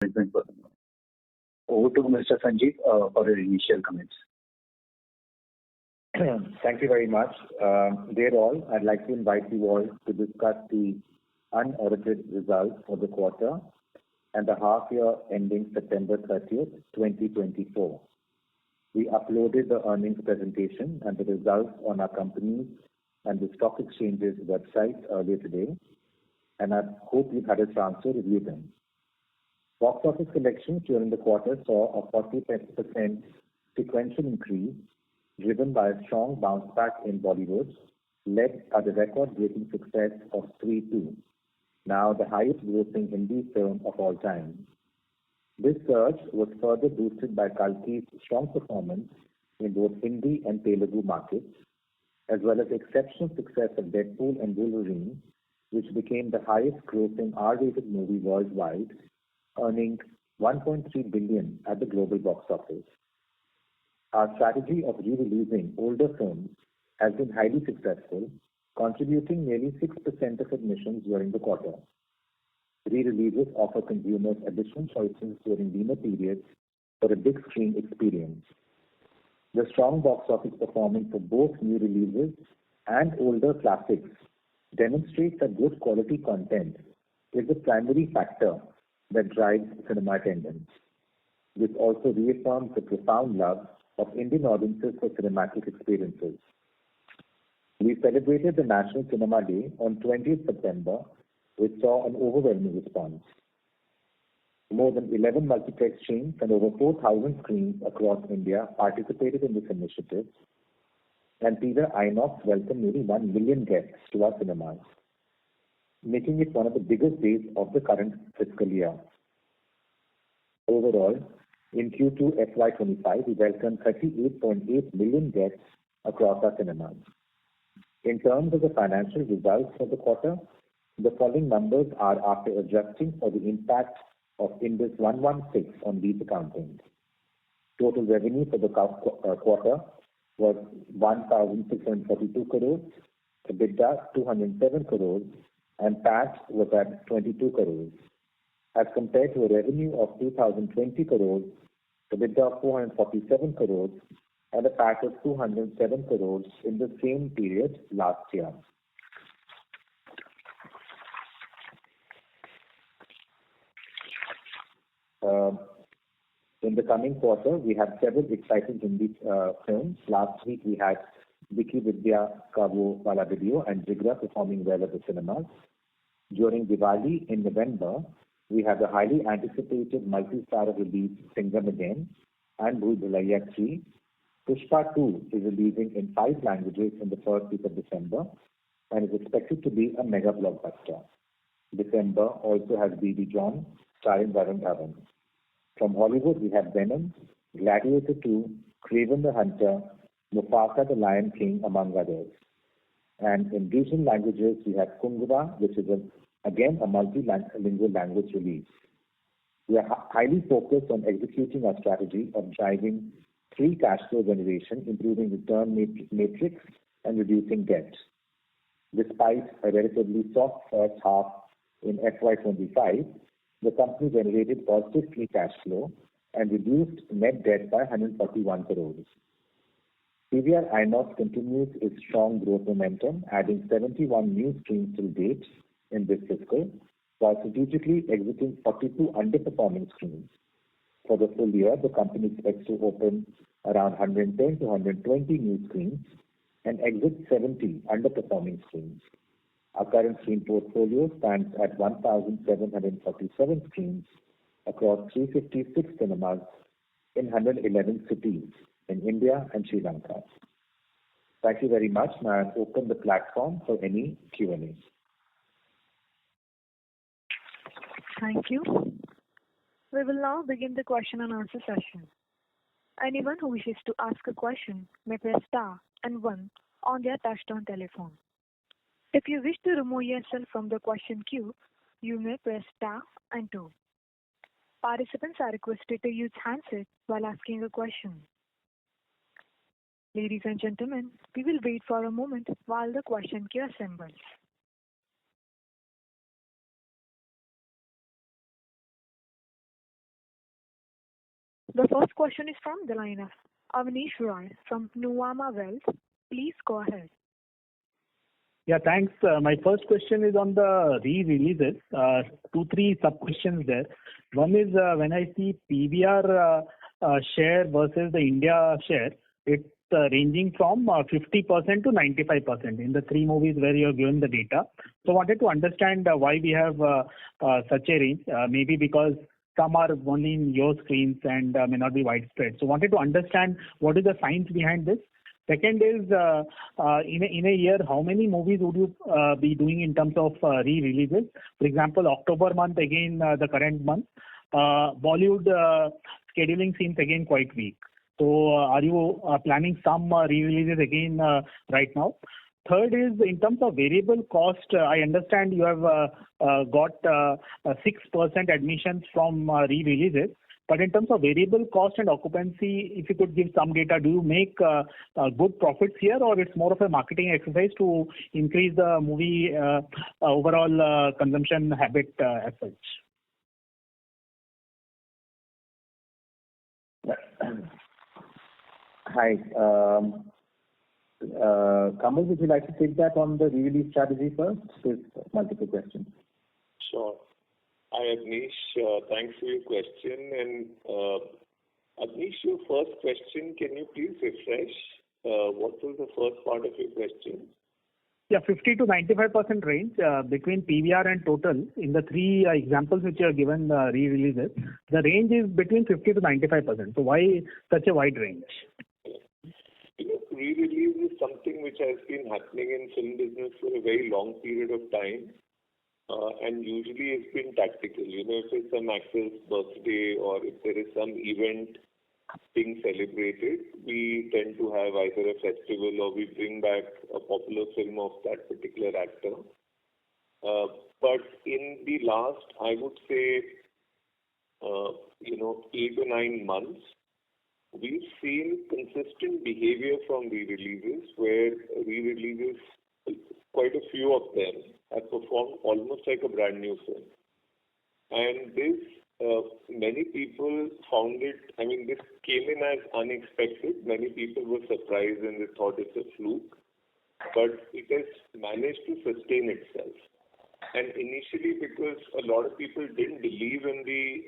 management personnel. Over to Mr. Sanjeev for his initial comments. Thank you very much. Dear all, I'd like to invite you all to discuss the unaudited results for the quarter and the half year ending September 30th, 2024. We uploaded the earnings presentation and the results on our company's and the stock exchange's websites earlier today, and I hope you've had a chance to review them. Box office collections during the quarter saw a 40% sequential increase driven by a strong bounce back in Bollywood, led by the record-breaking success of Stree 2, now the highest grossing Hindi film of all time. This surge was further boosted by Kalki's strong performance in both Hindi and Telugu markets, as well as exceptional success of Deadpool and Wolverine, which became the highest grossing R-rated movie worldwide, earning $1.3 billion at the global box office. Our strategy of re-releasing older films has been highly successful, contributing nearly 6% of admissions during the quarter. Re-releases offer consumers additional choices during leaner periods for a big screen experience. The strong box office performance for both new releases and older classics demonstrates that good quality content is the primary factor that drives cinema attendance. This also reaffirms the profound love of Indian audiences for cinematic experiences. We celebrated the National Cinema Day on 20th September, which saw an overwhelming response. More than 11 multiplex chains and over 4,000 screens across India participated in this initiative, and PVR INOX welcomed nearly 1 million guests to our cinemas, making it one of the biggest days of the current fiscal year. Overall, in Q2FY25, we welcomed 38.8 million guests across our cinemas. In terms of the financial results for the quarter, the following numbers are after adjusting for the impact of Ind AS 116 on lease accounting. Total revenue for the quarter was 1,642 crores, EBITDA 207 crores, and PAT was at 22 crores, as compared to a revenue of 2,020 crores, EBITDA of 447 crores, and a PAT of 207 crores in the same period last year. In the coming quarter, we have several exciting Hindi films. Last week we had Vicky Vidya Ka Wo Wala Video and Jigra performing well at the cinemas. During Diwali in November, we have the highly anticipated multi-star release Singham Again and Bhool Bhulaiya 3. Pushpa 2 is releasing in 5 languages in the first week of December and is expected to be a mega blockbuster. December also has Baby John starring Varun Dhawan. From Hollywood, we have Venom, Gladiator 2, Kraven the Hunter, Mufasa the Lion King, among others. And in Asian languages, we have Kungwa, which is again a multilingual language release. We are highly focused on executing our strategy of driving free cash flow generation, improving return matrix, and reducing debt. Despite a relatively soft first half in FY25, the company generated positive free cash flow and reduced net debt by 141 crores. PVR INOX continues its strong growth momentum, adding 71 new screens to date in this fiscal, while strategically exiting 42 underperforming screens. For the full year, the company expects to open around 110 to 120 new screens and exit 70 underperforming screens. Our current screen portfolio stands at 1,747 screens across 356 cinemas in 111 cities in India and Sri Lanka. Thank you very much. Now I open the platform for any Q&A. Thank you. We will now begin the question and answer session. Anyone who wishes to ask a question may press star and 1 on their touchtone telephone. If you wish to remove yourself from the question queue, you may press star and 2. Participants are requested to use handset while asking a question. Ladies and gentlemen, we will wait for a moment while the question queue assembles. The first question is from the line of Avnish Roy from Nuvama Wealth. Please go ahead. Yeah, thanks. My first question is on the re-releases. 2-3 sub-questions there. One is when I see PVR share versus the India share, it's ranging from 50% to 95% in the 3 movies where you have given the data. So I wanted to understand why we have such a range. Maybe because some are only in your screens and may not be widespread. So I wanted to understand what is the science behind this. Second is, in a year, how many movies would you be doing in terms of re-releases? For example, October month, again, the current month, Bollywood scheduling seems again quite weak. So are you planning some re-releases again right now? Third is, in terms of variable cost, I understand you have got 6% admissions from re-releases. But in terms of variable cost and occupancy, if you could give some data, do you make good profits here, or it's more of a marketing exercise to increase the movie overall consumption habit as such? Hi. Kamal, would you like to take that on the re-release strategy first? There's multiple questions. Sure. Hi, Avnish. Thanks for your question. And Avnish, your first question, can you please refresh? What was the first part of your question? Yeah, 50 to 95% range between PVR and total. In the 3 examples which you have given re-releases, the range is between 50 to 95%. So why such a wide range? Re-release is something which has been happening in film business for a very long period of time. And usually it's been tactical. If it's some actor's birthday or if there is some event being celebrated, we tend to have either a festival or we bring back a popular film of that particular actor. But in the last, I would say, 8 to 9 months, we've seen consistent behavior from re-releases where re-releases, quite a few of them, have performed almost like a brand new film. And this, many people found it, this came in as unexpected. Many people were surprised and they thought it's a fluke. But it has managed to sustain itself. And initially, because a lot of people didn't believe in the,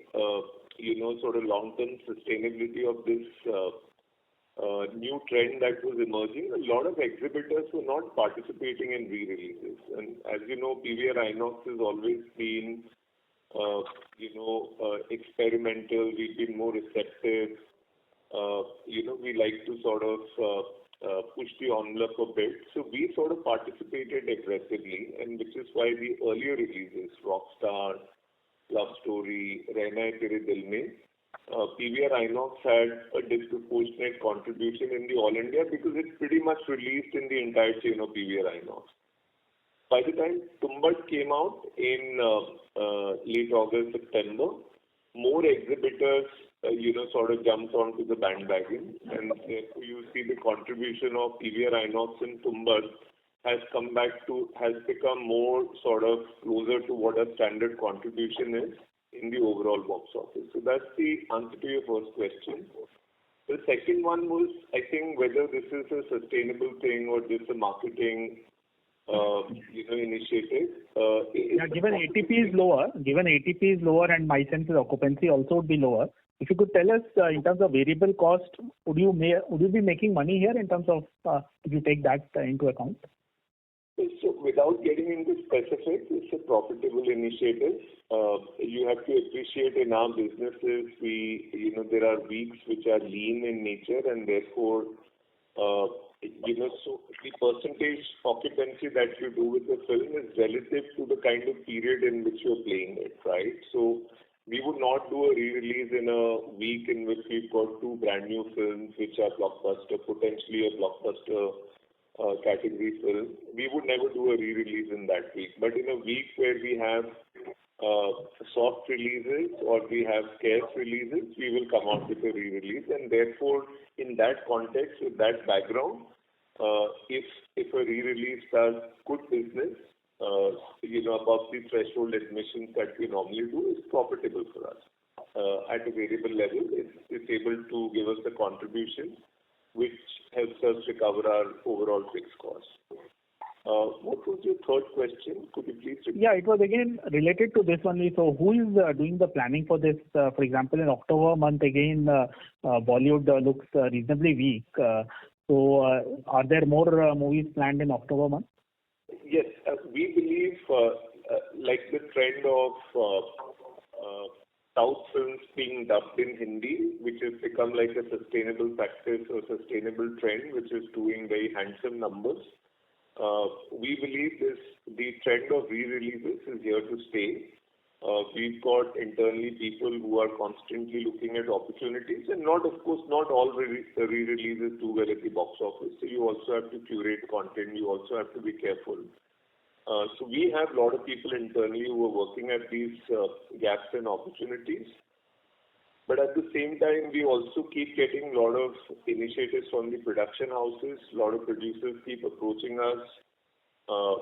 sort of long-term sustainability of this new trend that was emerging, a lot of exhibitors were not participating in re-releases. And as you know, PVR INOX has always been, experimental. We've been more receptive. We like to sort of push the envelope a bit. So we sort of participated aggressively, and which is why the earlier releases, Rockstar, Love Story, Rehna Hai Tere Dil Mein, PVR INOX had a disproportionate contribution in the All India because it's pretty much released in the entire chain of PVR INOX. By the time Tumbat came out in late August, September, more exhibitors, sort of jumped onto the bandwagon, and therefore you see the contribution of PVR INOX in Tumbat has become more sort of closer to what a standard contribution is in the overall box office. So that's the answer to your first question. The second one was, I think, whether this is a sustainable thing or just a marketing, initiative. Given ATP is lower, and my sense is occupancy also would be lower. If you could tell us in terms of variable cost, would you be making money here in terms of if you take that into account? So without getting into specifics, it's a profitable initiative. You have to appreciate in our businesses, there are weeks which are lean in nature, and therefore, so the percentage occupancy that you do with the film is relative to the kind of period in which you're playing it, right? So we would not do a re-release in a week in which we've got 2 brand new films which are blockbuster, potentially a blockbuster category film. We would never do a re-release in that week. But in a week where we have soft releases or we have scarce releases, we will come out with a re-release. And therefore, in that context, with that background, if a re-release does good business, above the threshold admissions that we normally do, is profitable for us. at a variable level, it's able to give us the contribution, which helps us recover our overall fixed costs. What was your third question? Could you please repeat? Yeah, it was again related to this only. So who is doing the planning for this? For example, in October month again, Bollywood looks reasonably weak. So are there more movies planned in October month? Yes, we believe like the trend of South films being dubbed in Hindi, which has become like a sustainable practice or sustainable trend, which is doing very handsome numbers. We believe the trend of re-releases is here to stay. We've got internally people who are constantly looking at opportunities, and not all re-releases do well at the box office. So you also have to curate content. You also have to be careful. So we have a lot of people internally who are working at these gaps and opportunities. But at the same time, we also keep getting a lot of initiatives from the production houses. A lot of producers keep approaching us.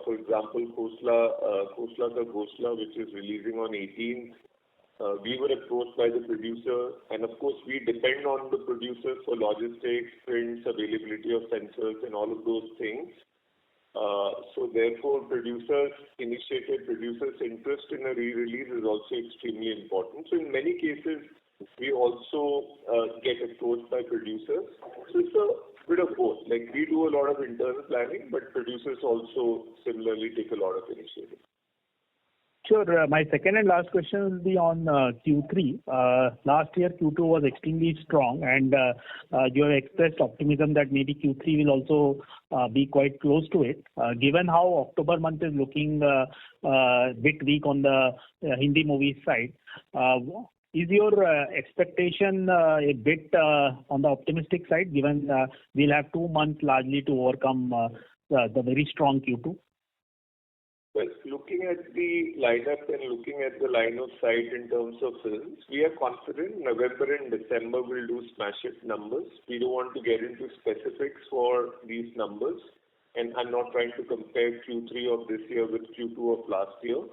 For example, Khosla Ka Ghosla, which is releasing on 18th. We were approached by the producer, and of course, we depend on the producers for logistics, prints, availability of sensors, and all of those things. So therefore, producers' interest in a re-release is also extremely important. So in many cases, we also get approached by producers. So it's a bit of both. Like we do a lot of internal planning, but producers also similarly take a lot of initiative. Sure. My second and last question will be on Q3. Last year, Q2 was extremely strong, and you have expressed optimism that maybe Q3 will also be quite close to it. Given how October month is looking a bit weak on the Hindi movie side, is your expectation a bit on the optimistic side, given we'll have 2 months largely to overcome the very strong Q2? Well, looking at the lineup and looking at the line of sight in terms of films, we are confident November and December will do smash hit numbers. We don't want to get into specifics for these numbers, and I'm not trying to compare Q3 of this year with Q2 of last year.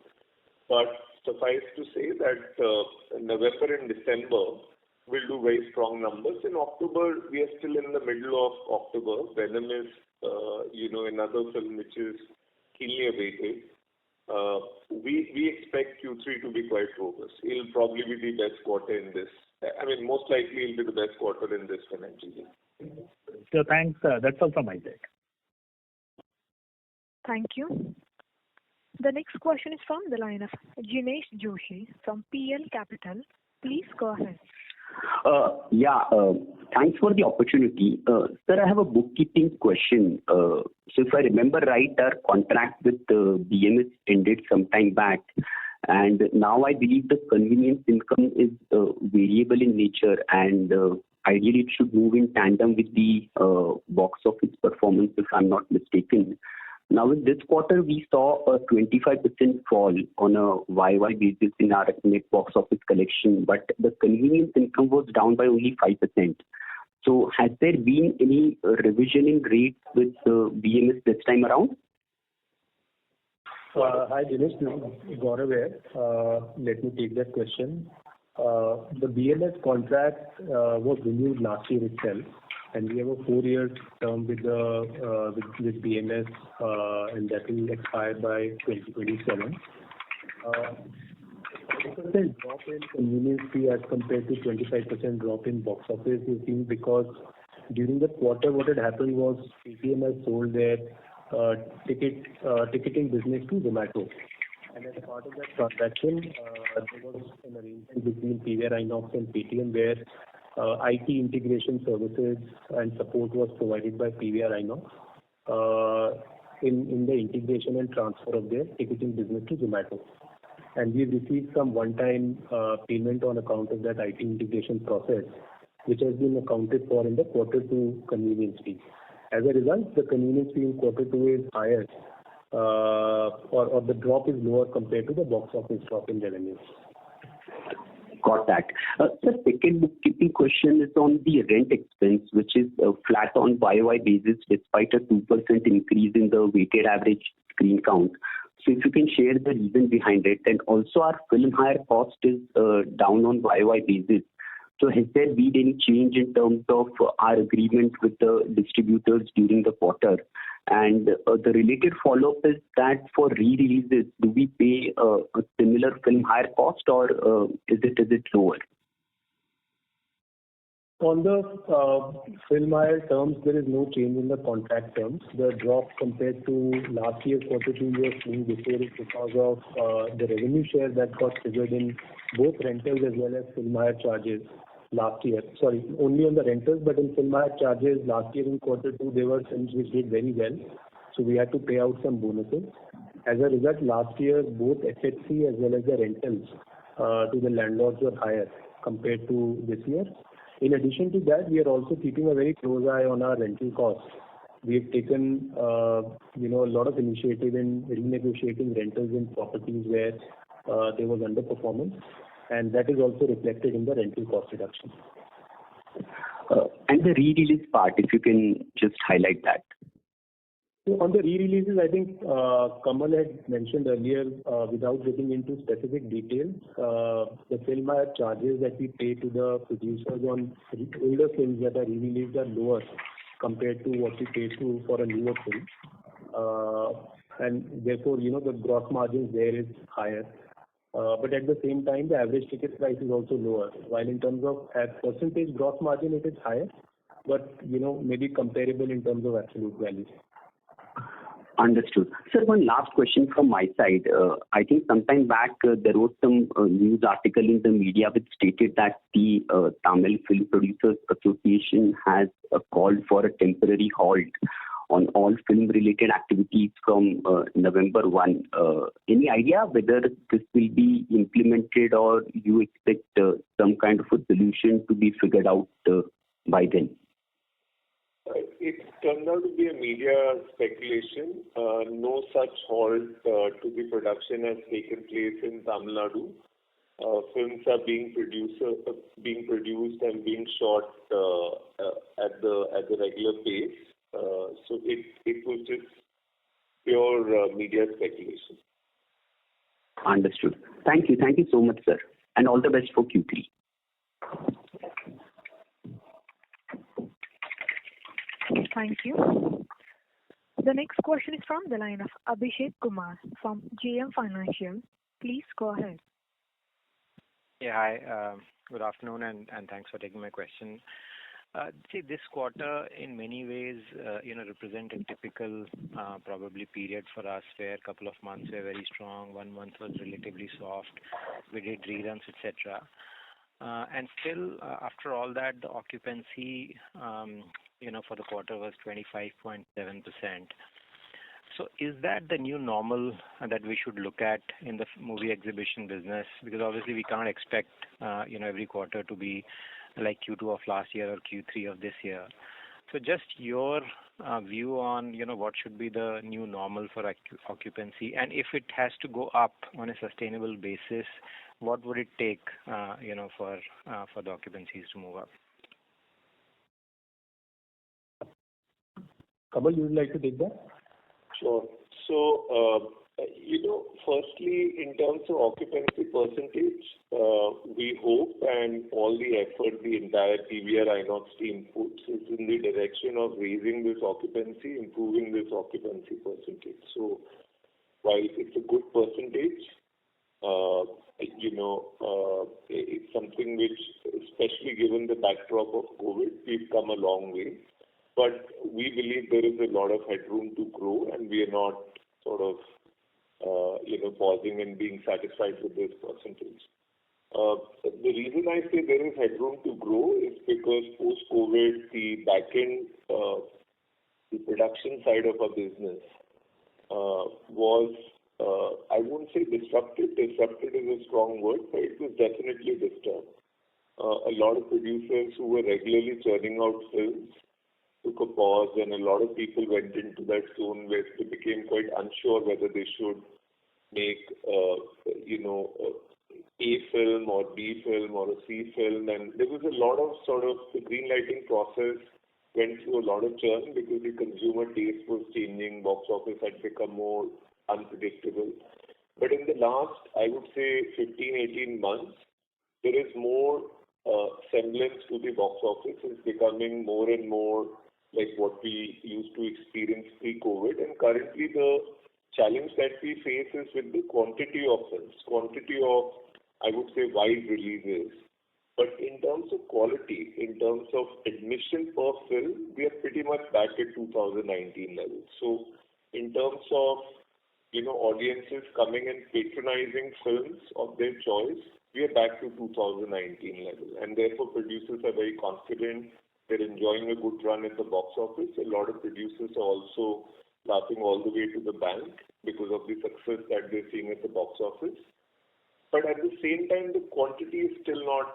But suffice to say that November and December will do very strong numbers. In October, we are still in the middle of October. Venom is, another film which is keenly awaited. We expect Q3 to be quite robust. It'll probably be the best quarter in this. Most likely it'll be the best quarter in this financial year. So thanks. That's all from my side. Thank you. The next question is from the line of Jinesh Joshi from PL Capital. Please go ahead. Thanks for the opportunity. Sir, I have a bookkeeping question. So if I remember right, our contract with BMS ended some time back, and now I believe the convenience income is variable in nature, and ideally it should move in tandem with the box office performance, if I'm not mistaken. Now, in this quarter, we saw a 25% fall on a YY basis in our net box office collection, but the convenience income was down by only 5%. So, has there been any revision in rates with BMS this time around? Hi, Dinesh. This is Gaurav here. Let me take that question. The BMS contract was renewed last year itself, and we have a 4-year term with BMS, and that will expire by 2027. 5% drop in convenience fee as compared to 25% drop in box office is seen because during the quarter what had happened was PTM has sold their ticketing business to Zomato. And as part of that transaction, there was an arrangement between PVR INOX and Paytm where IT integration services and support was provided by PVR INOX in the integration and transfer of their ticketing business to Zomato. And we've received some one-time payment on account of that IT integration process, which has been accounted for in the quarter 2 convenience fee. As a result, the convenience fee in quarter 2 is higher, or the drop is lower compared to the box office drop in revenues. Got that. Sir, second bookkeeping question is on the rent expense, which is flat on YY basis despite a 2% increase in the weighted average screen count. So if you can share the reason behind it, and also our film hire cost is down on YY basis. So has there been any change in terms of our agreement with the distributors during the quarter? And the related follow-up is that for re-releases, do we pay a similar film hire cost, or is it lower? On the film hire terms, there is no change in the contract terms. The drop compared to last year's quarter 2 we were seeing before is because of the revenue share that got triggered in both rentals as well as film hire charges last year. Sorry, only on the rentals, but in film hire charges last year in quarter 2 there were films which did very well, so we had to pay out some bonuses. As a result, last year both FHC as well as the rentals to the landlords were higher compared to this year. In addition to that, we are also keeping a very close eye on our rental costs. We have taken a lot of initiative in renegotiating rentals in properties where there was underperformance, and that is also reflected in the rental cost reduction. And the re-release part, if you can just highlight that. So on the re-releases, I think Kamal had mentioned earlier, without getting into specific details, the film hire charges that we pay to the producers on older films that are re-released are lower compared to what we pay for a newer film. And therefore, the gross margins there is higher. But at the same time, the average ticket price is also lower. While in terms of percentage gross margin, it is higher, but maybe comparable in terms of absolute value. Understood. Sir, one last question from my side. I think sometime back there was some news article in the media which stated that the Tamil Film Producers Association has called for a temporary halt on all film-related activities from November 1. Any idea whether this will be implemented, or you expect some kind of a solution to be figured out by then? It turned out to be a media speculation. No such halt to the production has taken place in Tamil Nadu. Films are being produced and being shot at the regular pace. So it was just pure media speculation. Understood. Thank you so much, sir, and all the best for Q3. Thank you. The next question is from the line of Abhishek Kumar from JM Financial. Please go ahead. Yeah, hi. Good afternoon, and thanks for taking my question. See, this quarter in many ways, represent a typical probably period for us, where a couple of months were very strong, 1 month was relatively soft. We did reruns, etc. And still, after all that, the occupancy, for the quarter was 25.7%. So is that the new normal that we should look at in the movie exhibition business? Because obviously we can't expect, every quarter to be like Q2 of last year or Q3 of this year. So just your view on, what should be the new normal for occupancy, and if it has to go up on a sustainable basis, what would it take, for the occupancies to move up? Kamal, you would like to take that? Sure. So, firstly, in terms of occupancy percentage, we hope, and all the effort the entire PVR INOX team puts is in the direction of raising this occupancy, improving this occupancy percentage. So, while it's a good percentage, it's something which, especially given the backdrop of COVID, we've come a long way. But we believe there is a lot of headroom to grow, and we are not sort of, pausing and being satisfied with this percentage. The reason I say there is headroom to grow is because post-COVID, the back-end, the production side of our business was, I won't say disrupted. Disrupted is a strong word, but it was definitely disturbed. A lot of producers who were regularly churning out films took a pause, and a lot of people went into that zone where they became quite unsure whether they should make, A film or B film or a C film. And there was a lot of sort of the green lighting process went through a lot of churn because the consumer taste was changing, box office had become more unpredictable. But in the last, I would say, 15-18 months, there is more semblance to the box office. It's becoming more and more like what we used to experience pre-COVID. And currently, the challenge that we face is with the quantity of films, quantity of, I would say, wide releases. But in terms of quality, in terms of admission per film, we are pretty much back at 2019 levels. So in terms of, audiences coming and patronizing films of their choice, we are back to 2019 level. And therefore, producers are very confident. They're enjoying a good run at the box office. A lot of producers are also laughing all the way to the bank because of the success that they're seeing at the box office. But at the same time, the quantity is still not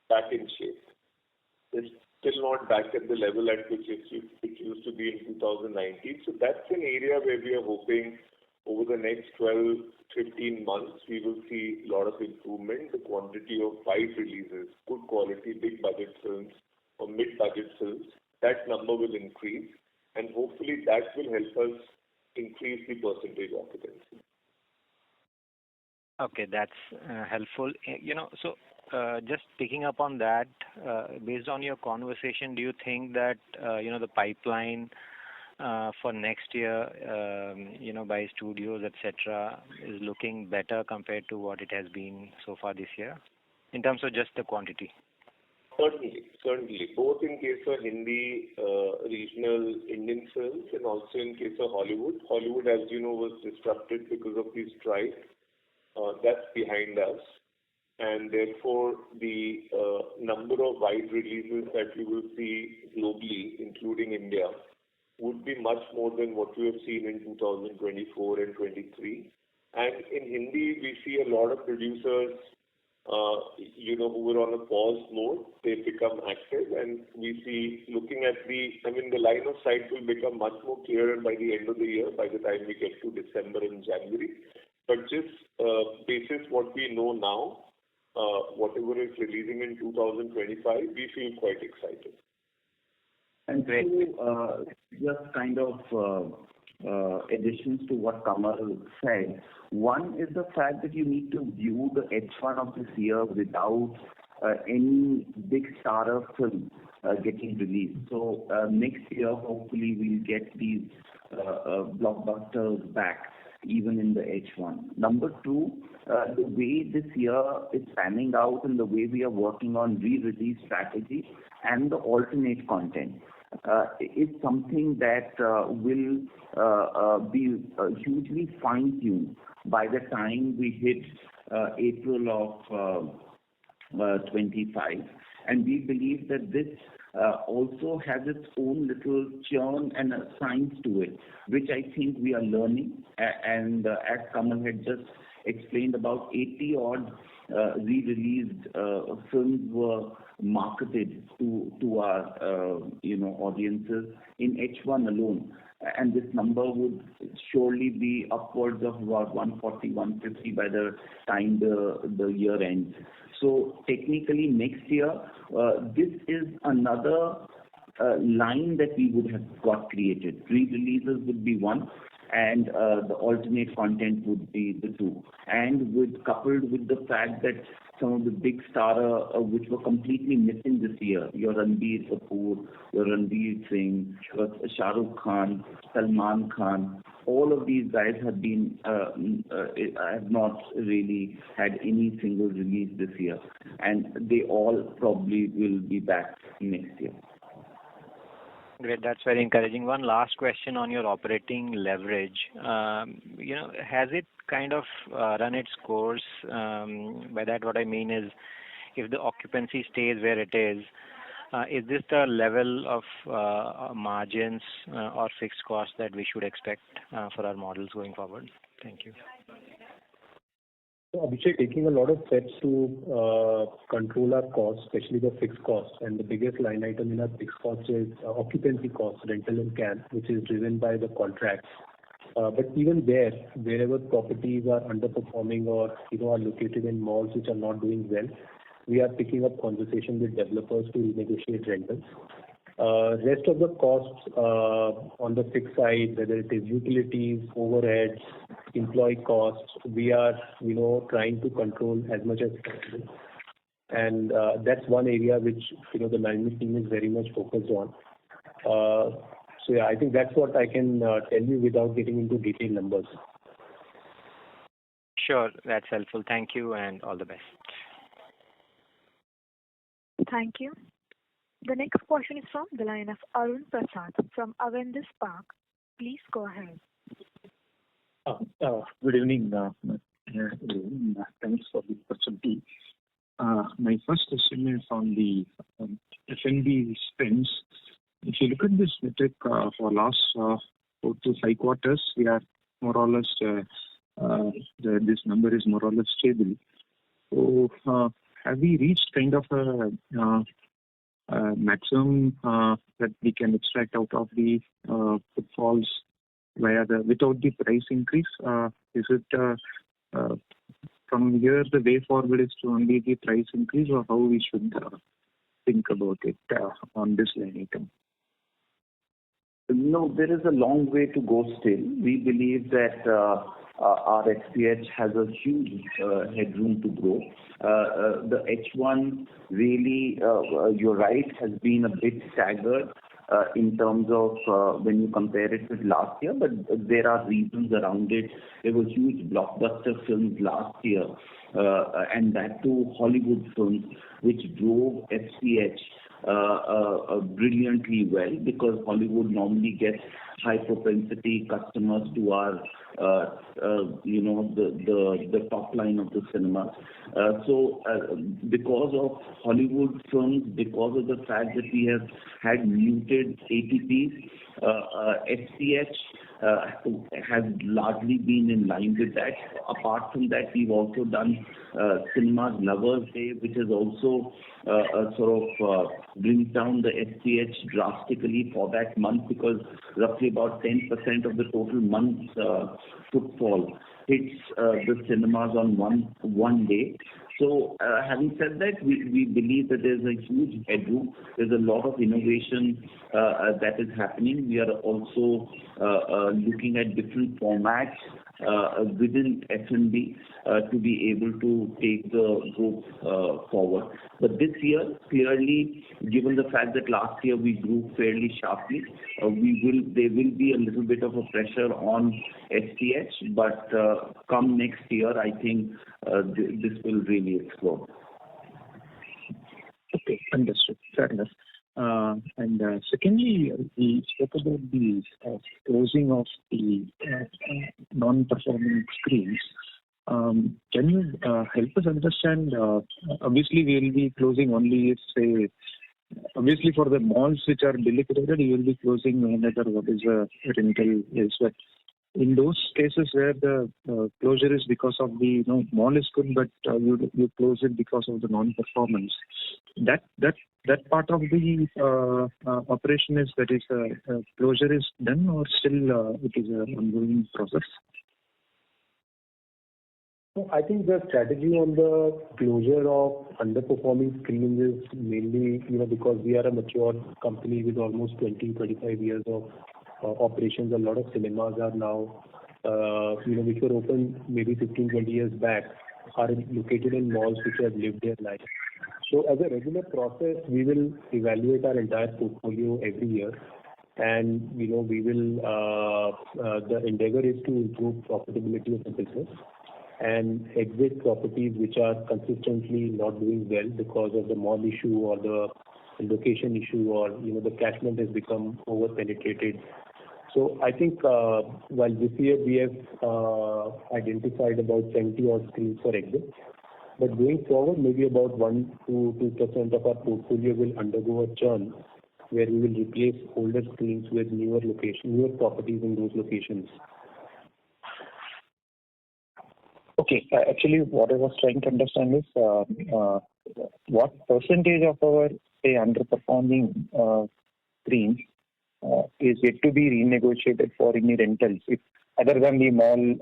back in shape. It's still not back at the level at which it used to be in 2019. So that's an area where we are hoping over the next 12-15 months, we will see a lot of improvement. The quantity of wide releases, good quality, big budget films or mid-budget films, that number will increase. And hopefully that will help us increase the percentage occupancy. Okay, that's helpful. So just picking up on that, based on your conversation, do you think that, the pipeline for next year, by studios, etc., is looking better compared to what it has been so far this year, in terms of just the quantity? Certainly. Both in case of Hindi, regional Indian films, and also in case of Hollywood. Hollywood, as you know, was disrupted because of the strike. That's behind us. And therefore, the number of wide releases that we will see globally, including India, would be much more than what we have seen in 2024 and 23. And in Hindi, we see a lot of producers, who were on a pause mode. They become active, and we see, looking at the line of sight will become much more clearer by the end of the year, by the time we get to December and January. But just basis what we know now, whatever is releasing in 2025, we feel quite excited. And so, just kind of additions to what Kamal said. One is the fact that you need to view the H1 of this year without any big starter film getting released. So next year, hopefully, we'll get these blockbusters back, even in the H1. Number two, the way this year is panning out and the way we are working on re-release strategy and the alternate content is something that will be hugely fine-tuned by the time we hit April of 25. And we believe that this also has its own little churn and a science to it, which I think we are learning. And as Kamal had just explained, about 80-odd re-released films were marketed to our audiences in H1 alone. And this number would surely be upwards of about 140, 150 by the time the year ends. So technically next year, this is another line that we would have got created. Re-releases would be one, and the alternate content would be the two. And coupled with the fact that some of the big stars which were completely missing this year, your Ranbir Kapoor, your Ranveer Singh, your Shah Rukh Khan, Salman Khan, all of these guys have not really had any single release this year, and they all probably will be back next year. Great, that's very encouraging. One last question on your operating leverage. Has it kind of run its course? By that, what I mean is, if the occupancy stays where it is this the level of margins or fixed costs that we should expect for our models going forward? Thank you. So Abhishek, taking a lot of steps to control our costs, especially the fixed costs, and the biggest line item in our fixed costs is occupancy costs, rental and camp, which is driven by the contracts. But even there, wherever properties are underperforming or are located in malls which are not doing well, we are picking up conversation with developers to renegotiate rentals. Rest of the costs on the fixed side, whether it is utilities, overheads, employee costs, we are, trying to control as much as possible. And that's one area which, the management team is very much focused on. So yeah, I think that's what I can tell you without getting into detailed numbers. Sure, that's helpful. Thank you and all the best. Thank you. The next question is from the line of Arun Prasad from Avendus Spark. Please go ahead. Good evening. Thanks for the opportunity. My first question is on the F&B spends. If you look at this metric for last 4 to 5 quarters, we are more or less, this number is more or less stable. So have we reached kind of a maximum that we can extract out of the footfalls without the price increase? Is it from here the way forward is to only the price increase, or how we should think about it on this line item? No, there is a long way to go still. We believe that our SPH has a huge headroom to grow. The H1 really, you're right, has been a bit staggered in terms of when you compare it with last year, but there are reasons around it. There were huge blockbuster films last year, and that too Hollywood films, which drove SPH brilliantly well, because Hollywood normally gets high propensity customers to our the top line of the cinema. So because of Hollywood films, because of the fact that we have had muted ATPs, SPH has largely been in line with that. Apart from that, we've also done Cinemas Lovers Day, which is also brings down the SPH drastically for that month, because roughly about 10% of the total month's footfall hits the cinemas on one day. So having said that, we believe that there's a huge headroom. There's a lot of innovation that is happening. We are also looking at different formats within F&B to be able to take the group forward. But this year, clearly, given the fact that last year we grew fairly sharply, there will be a little bit of a pressure on SPH, but come next year, I think this will really explode. Okay, understood. Fair enough. And secondly, we spoke about the closing of the non-performing screens. Can you help us understand? Obviously, we will be closing only if, say, obviously for the malls which are deliberated, you will be closing no matter what is the rental is. But in those cases where the closure is because of the mall is good, but you close it because of the non-performance, that part of the operation is closure is done, or still it is an ongoing process? So I think the strategy on the closure of underperforming screens is mainly, because we are a mature company with almost 20-25 years of operations. A lot of cinemas are now, which were open maybe 15-20 years back, are located in malls which have lived their life. So as a regular process, we will evaluate our entire portfolio every year, and we will. The endeavor is to improve profitability of the business and exit properties which are consistently not doing well because of the mall issue or the location issue, or the catchment has become over penetrated. So I think while this year we have identified about 70 odd screens for exit, but going forward, maybe about 1 to 2% of our portfolio will undergo a churn, where we will replace older screens with newer properties in those locations. Okay. Actually, what I was trying to understand is what percentage of our, say, underperforming screens is yet to be renegotiated for any rentals, if other than the mall,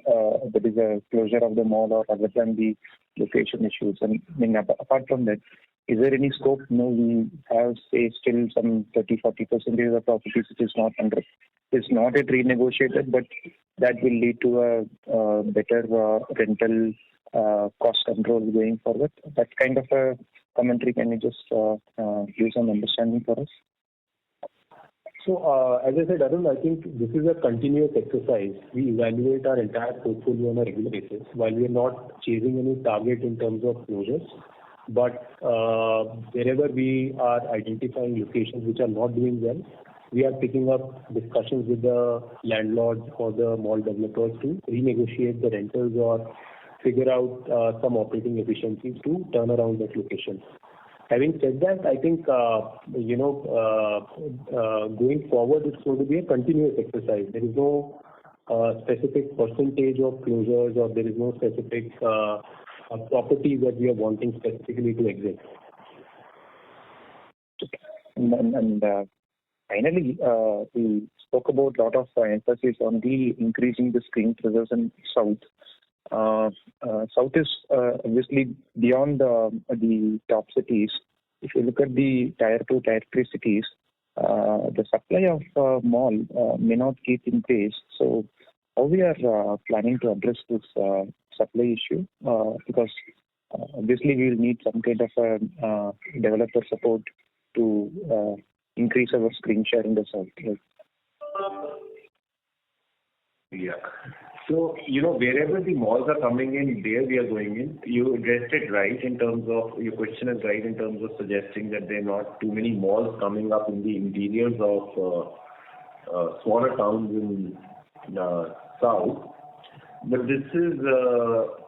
there is a closure of the mall, or other than the location issues? And I mean, apart from that, is there any scope? We have, say, still some 30-40% of properties which is not yet renegotiated, but that will lead to a better rental cost control going forward. That kind of a commentary, can you just give some understanding for us? So, as I said, Arun, I think this is a continuous exercise. We evaluate our entire portfolio on a regular basis. While we are not chasing any target in terms of closures, but wherever we are identifying locations which are not doing well, we are picking up discussions with the landlords or the mall developers to renegotiate the rentals or figure out some operating efficiencies to turn around that location. Having said that, I think going forward it's going to be a continuous exercise. There is no specific percentage of closures, or there is no specific property that we are wanting specifically to exit. And finally, we spoke about a lot of emphasis on the increasing the screen presence in South. South is obviously beyond the top cities. If you look at the tier 2, tier 3 cities, the supply of mall may not keep in pace. So how we are planning to address this supply issue? Because obviously we will need some kind of developer support to increase our screen share in the South. Right? Yeah. So, wherever the malls are coming in, there we are going in. You addressed it right in terms of, your question is right in terms of suggesting that there are not too many malls coming up in the interiors of smaller towns in South. But this is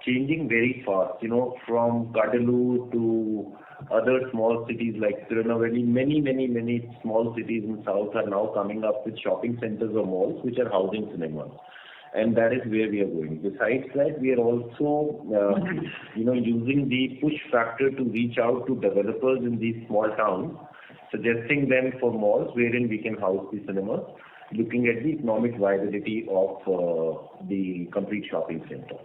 changing very fast, from Cuddalore to other small cities like Tirunelveli. Many small cities in South are now coming up with shopping centers or malls which are housing cinemas. And that is where we are going. Besides that, we are also, using the push factor to reach out to developers in these small towns, suggesting them for malls wherein we can house the cinemas, looking at the economic viability of the complete shopping center.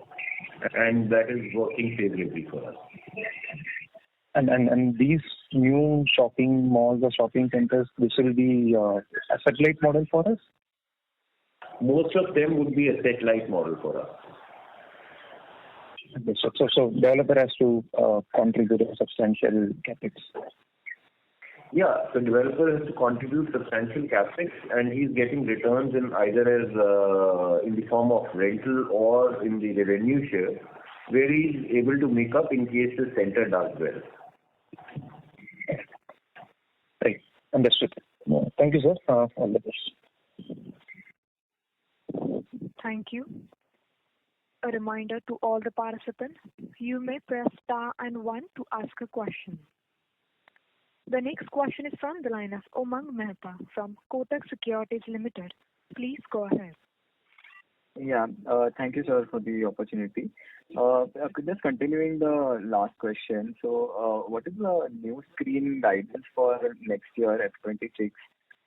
And that is working favorably for us. And these new shopping malls or shopping centers, this will be a satellite model for us? Most of them would be a satellite model for us. Okay, so developer has to contribute a substantial capex. Yeah, so developer has to contribute substantial capex, and he's getting returns in either as in the form of rental or in the revenue share, where he's able to make up in case the center does well. Right, understood. Thank you, sir. All the best. Thank you. A reminder to all the participants, you may press star and 1 to ask a question. The next question is from the line of Umang Mehta from Kotak Securities Limited. Please go ahead. Yeah, thank you, sir, for the opportunity. Just continuing the last question. So, what is the new screen guidance for next year, F26,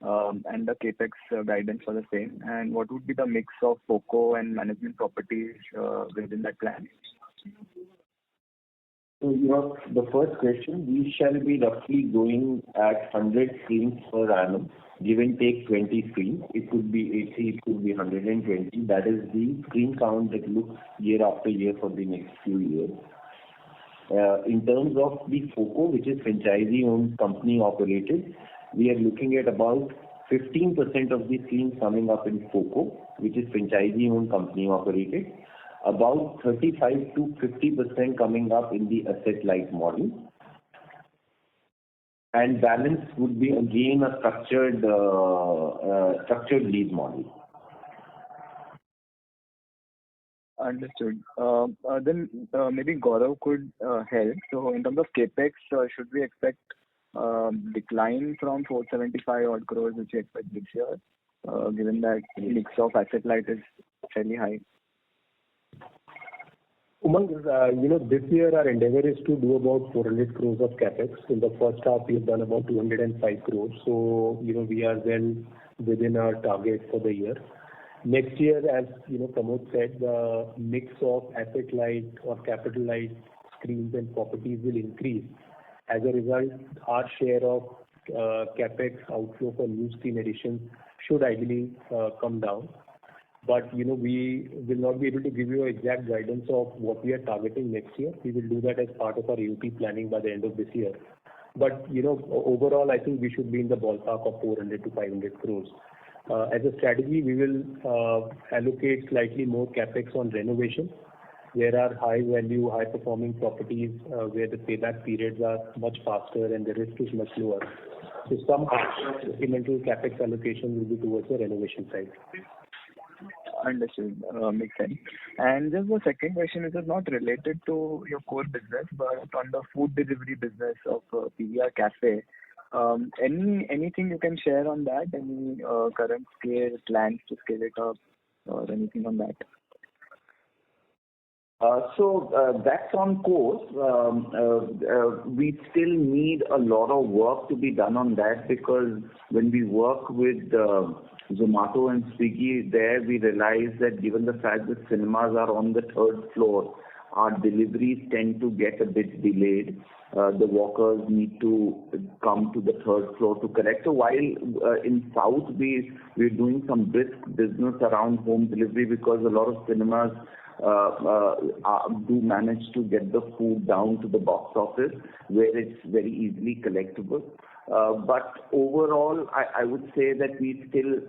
and the capex guidance for the same? And what would be the mix of FOCO and management properties within that plan? So, the first question, we shall be roughly going at 100 screens per annum, give and take 20 screens. It could be 80, it could be 120. That is the screen count that looks year after year for the next few years. In terms of the FOCO, which is franchisee-owned, company-operated, we are looking at about 15% of the screens coming up in FOCO, which is franchisee-owned, company-operated. About 35 to 50% coming up in the asset-light model. And balance would be again a structured lease model. Understood. Then maybe Gaurav could help. So in terms of capex, should we expect decline from 475 odd crores which we expect this year, given that mix of asset light is fairly high? Umang, this year our endeavor is to do about 400 crores of capex. In the first half, we have done about 205 crores. So, we are well within our target for the year. Next year, as Pramod said, the mix of asset light or capital light screens and properties will increase. As a result, our share of capex outflow for new screen additions should ideally come down. But we will not be able to give you an exact guidance of what we are targeting next year. We will do that as part of our AOP planning by the end of this year. But overall, I think we should be in the ballpark of 400 to 500 crores. As a strategy, we will allocate slightly more capex on renovation. There are high value, high performing properties where the payback periods are much faster and the risk is much lower. So some incremental capex allocation will be towards the renovation side. Understood. Makes sense. And just the second question, which is not related to your core business, but on the food delivery business of PVR Cafe. Anything you can share on that? Any current scale, plans to scale it up, or anything on that? So that's on course. We still need a lot of work to be done on that, because when we work with Zomato and Swiggy there, we realize that given the fact that cinemas are on the third floor, our deliveries tend to get a bit delayed. The walkers need to come to the third floor to collect. So while in South we're doing some brisk business around home delivery, because a lot of cinemas do manage to get the food down to the box office where it's very easily collectible. But overall, I would say that we still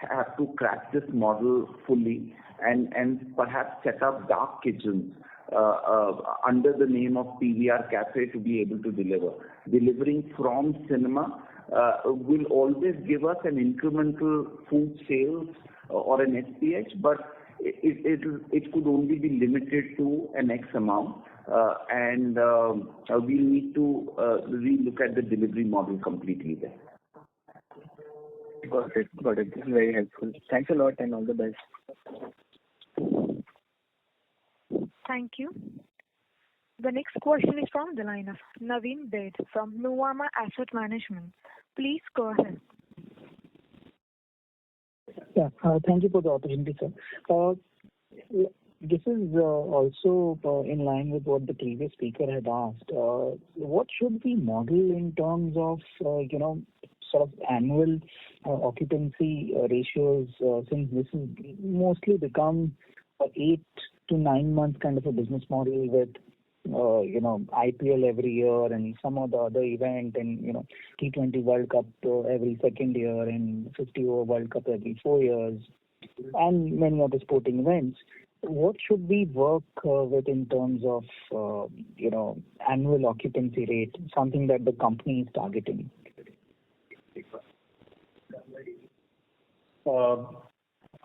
have to crack this model fully and perhaps set up dark kitchens under the name of PVR Cafe to be able to deliver. Delivering from cinema will always give us an incremental food sales or an SPH, but it could only be limited to an X amount, and we need to relook at the delivery model completely there. Got it. This is very helpful. Thanks a lot and all the best. Thank you. The next question is from the line of Naveen Baid from Nuvama Asset Management. Please go ahead. Yeah, thank you for the opportunity, sir. This is also in line with what the previous speaker had asked. What should we model in terms of, sort of annual occupancy ratios, since this has mostly become a 8 to 9 month kind of a business model with IPL every year and some of the other event, and T20 World Cup every second year and 50 over World Cup every 4 years, and many other sporting events. What should we work with in terms of annual occupancy rate, something that the company is targeting?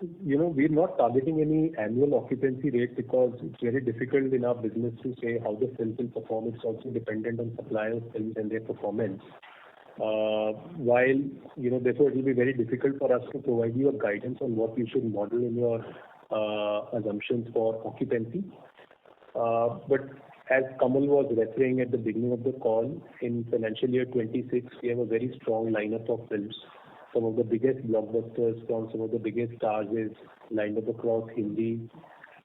We're not targeting any annual occupancy rate because it's very difficult in our business to say how the films will perform. It's also dependent on suppliers' films and their performance. While, therefore it will be very difficult for us to provide you a guidance on what you should model in your assumptions for occupancy. But as Kamal was referring at the beginning of the call, in financial year 26, we have a very strong lineup of films. Some of the biggest blockbusters from some of the biggest stars is lined up across Hindi,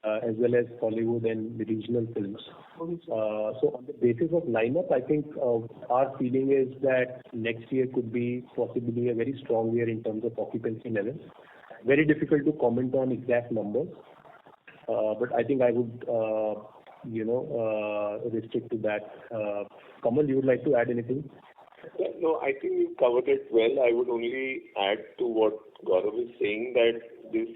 as well as Hollywood and the regional films. So on the basis of lineup, I think our feeling is that next year could be possibly a very strong year in terms of occupancy levels. Very difficult to comment on exact numbers, but I think I would, restrict to that. Kamal, you would like to add anything? No, I think you covered it well. I would only add to what Gaurav is saying, that this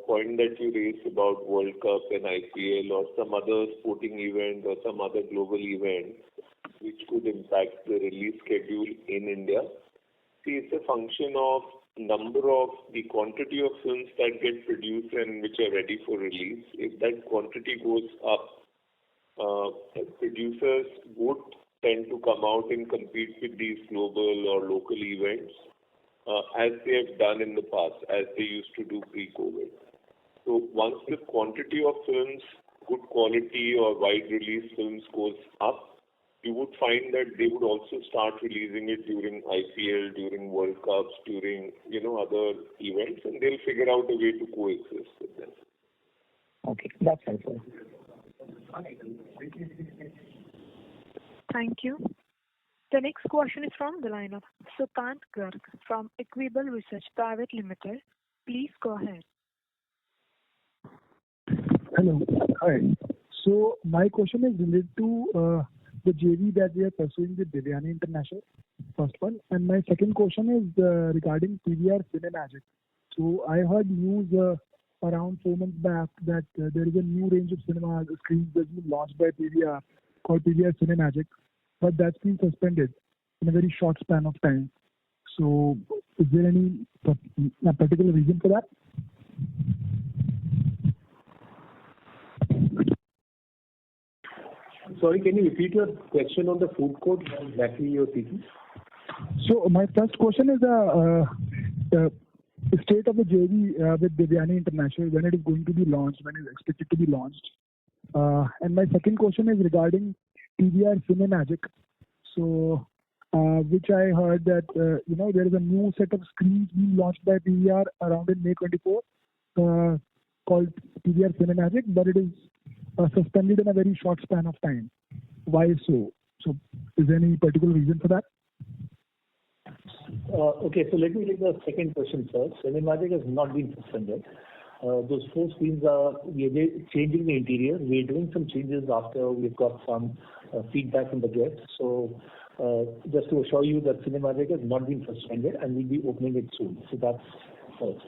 point that you raised about World Cup and IPL or some other sporting event or some other global event which could impact the release schedule in India. See, it's a function of number of the quantity of films that get produced and which are ready for release. If that quantity goes up, producers would tend to come out and compete with these global or local events as they have done in the past, as they used to do pre-COVID. So once the quantity of films, good quality or wide release films goes up, you would find that they would also start releasing it during IPL, during World Cups, during, other events, and they'll figure out a way to coexist with them. Okay, that's helpful. Thank you. The next question is from the line of Sukant Garg from Equable Research Private Limited. Please go ahead. Hello. Hi. So my question is related to the JV that we are pursuing with Devyani International, first one. And my second question is regarding PVR Cinemagic. So I heard news around 4 months back that there is a new range of cinema screens that's been launched by PVR called PVR Cinemagic, but that's been suspended in a very short span of time. So is there any particular reason for that? Sorry, can you repeat your question on the food court? What exactly you're seeking? So my first question is the state of the JV with Devyani International, when it is going to be launched, when it is expected to be launched. And my second question is regarding PVR Cinemagic. So, which I heard that, there is a new set of screens being launched by PVR around in May 24, called PVR Cinemagic, but it is suspended in a very short span of time. Why so? So, is there any particular reason for that? Okay, so let me take the second question first. Cinemagic has not been suspended. Those 4 screens we are changing the interior. We are doing some changes after we've got some feedback from the guests. So just to assure you that Cinemagic has not been suspended and we'll be opening it soon. So that's first.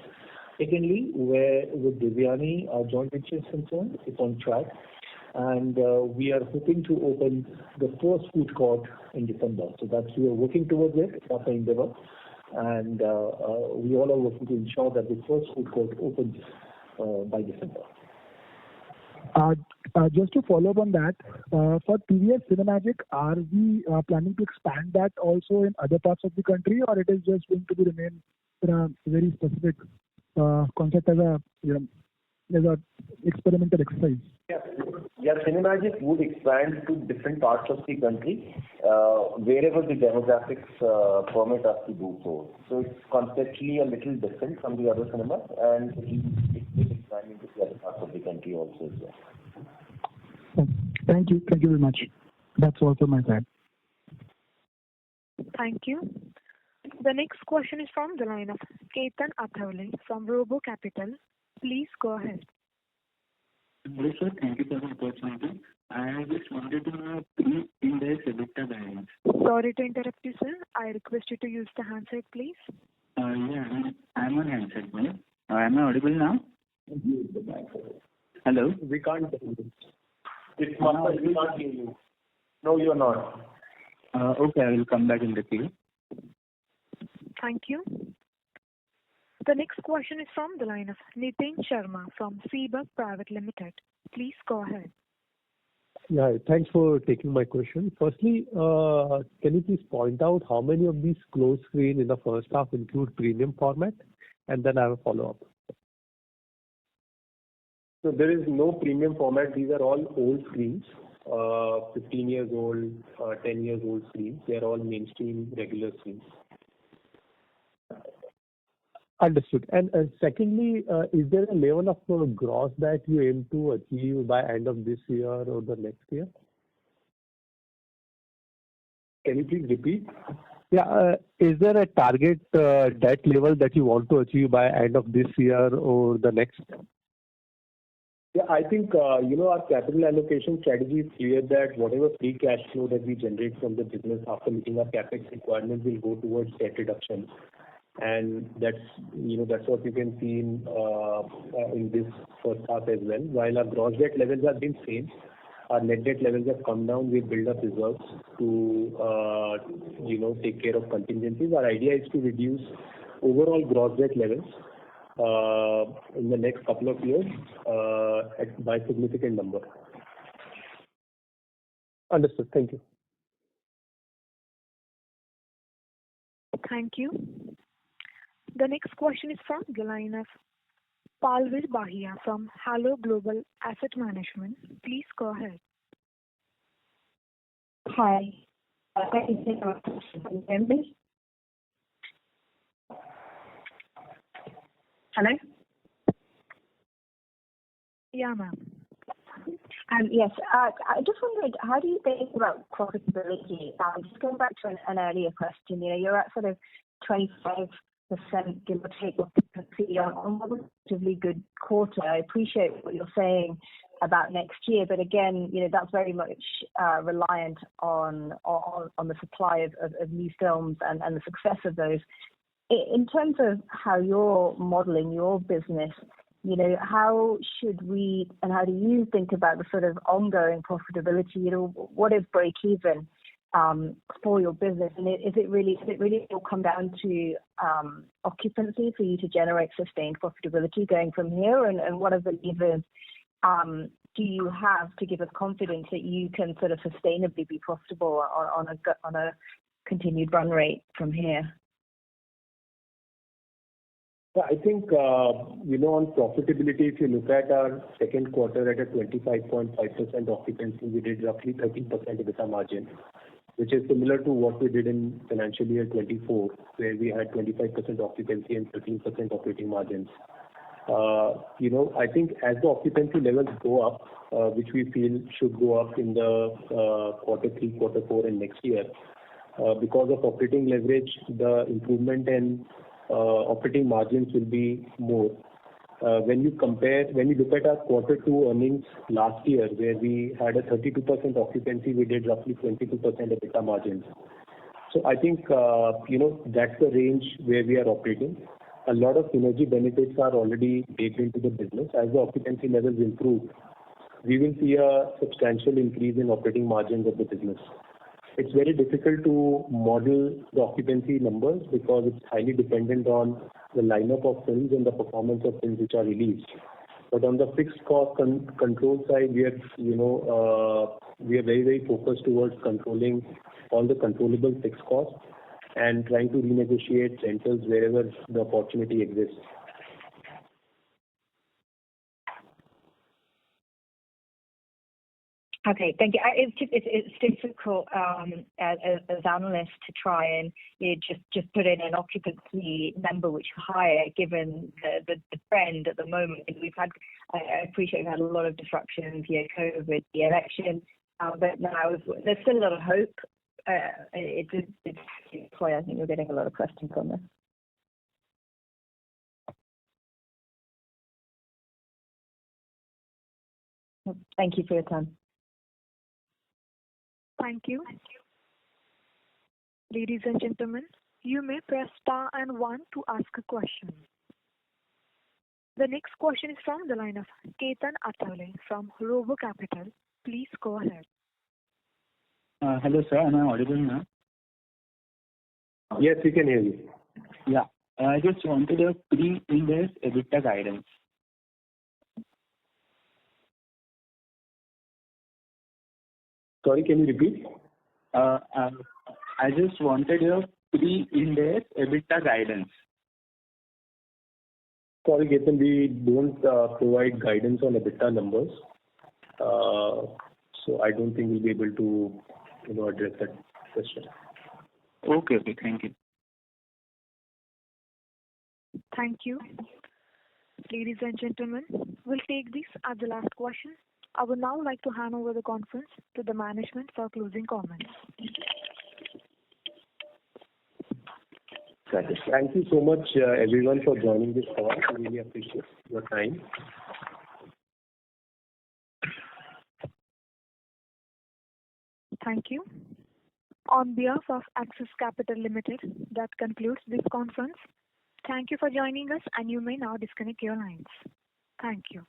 Secondly, with Devyani, our joint venture is concerned, it's on track. And we are hoping to open the first food court in December. So we are working towards it, that's our endeavor. And we all are working to ensure that the first food court opens by December. Just to follow up on that, for PVR Cinemagic, are we planning to expand that also in other parts of the country, or it is just going to be remain in a very specific concept as a experimental exercise? Yeah, Cinemagic would expand to different parts of the country wherever the demographics permit us to do so. So it's conceptually a little different from the other cinemas, and it will expand into the other parts of the country also as well. Thank you. Thank you very much. That's all from my side. Thank you. The next question is from the line of Ketan Athavale from Robo Capital. Please go ahead. Hello, sir. Thank you for the opportunity. I just wanted to know in the EBITDA guidance. Sorry to interrupt you, sir. I request you to use the handset, please. Yeah, I'm on handset, ma'am. Am I audible now? Hello? We can't hear you. We can't hear you. No, you're not. Okay, I will come back in the queue. Thank you. The next question is from the line of Nitin Sharma from Seabug Private Limited. Please go ahead. Yeah, thanks for taking my question. Firstly, can you please point out how many of these closed screen in the first half include premium format? And then I have a follow-up. So there is no premium format. These are all old screens, 15 years old, 10 years old screens. They are all mainstream regular screens. Understood. And secondly, is there a level of gross that you aim to achieve by end of this year or the next year? Can you please repeat? Yeah. Is there a target debt level that you want to achieve by end of this year or the next? Yeah, I think, our capital allocation strategy is clear that whatever free cash flow that we generate from the business after meeting our capex requirements will go towards debt reduction. And that's what you can see in this first half as well. While our gross debt levels have been same, our net debt levels have come down. We build up reserves to, take care of contingencies. Our idea is to reduce overall gross debt levels in the next couple of years by significant number. Understood. Thank you. Thank you. The next question is from the line of Palvir Bahia from Halo Global Asset Management. Please go ahead. Hi. Thank you for taking my question. Can you hear me? Hello? Yeah, ma'am. Yes. I just wondered, how do you think about profitability? Just going back to an earlier question, you're at sort of 25%, give or take, occupancy on a relatively good quarter. I appreciate what you're saying about next year, but again, that's very much reliant on the supply of new films and the success of those. In terms of how you're modeling your business, how should we and how do you think about the sort of ongoing profitability? What is break even for your business? And is it really will come down to occupancy for you to generate sustained profitability going from here? And what are the levers do you have to give us confidence that you can sort of sustainably be profitable on a continued run rate from here? I think, on profitability, if you look at our second quarter at a 25.5% occupancy, we did roughly 13% EBITDA margin, which is similar to what we did in financial year 24, where we had 25% occupancy and 13% operating margins. I think as the occupancy levels go up, which we feel should go up in the quarter 3, quarter 4 and next year, because of operating leverage, the improvement in operating margins will be more. When you look at our quarter 2 earnings last year, where we had a 32% occupancy, we did roughly 22% EBITDA margins. So I think, that's the range where we are operating. A lot of synergy benefits are already baked into the business. As the occupancy levels improve, we will see a substantial increase in operating margins of the business. It's very difficult to model the occupancy numbers because it's highly dependent on the lineup of films and the performance of films which are released. But on the fixed cost control side, we are very, very focused towards controlling all the controllable fixed costs and trying to renegotiate rentals wherever the opportunity exists. Okay, thank you. It's difficult as analysts to try and just put in an occupancy number which is higher given the trend at the moment. I appreciate we've had a lot of disruptions, COVID, the election, but now there's still a lot of hope. It's why I think we're getting a lot of questions on this. Thank you for your time. Thank you. Ladies and gentlemen, you may press star and 1 to ask a question. The next question is from the line of Ketan Athavale from Robo Capital. Please go ahead. Hello, sir. Am I audible now? Yes, we can hear you. Yeah. I just wanted a pre-Ind AS EBITDA guidance. Sorry, can you repeat? I just wanted your pre-Ind AS EBITDA guidance. Sorry, Ketan, we don't provide guidance on EBITDA numbers. So I don't think we'll be able to, address that question. Okay. Thank you. Thank you. Ladies and gentlemen, we'll take this as the last question. I would now like to hand over the conference to the management for closing comments. Thank you so much, everyone, for joining this call. I really appreciate your time. Thank you. On behalf of Axis Capital Limited, that concludes this conference. Thank you for joining us, and you may now disconnect your lines. Thank you.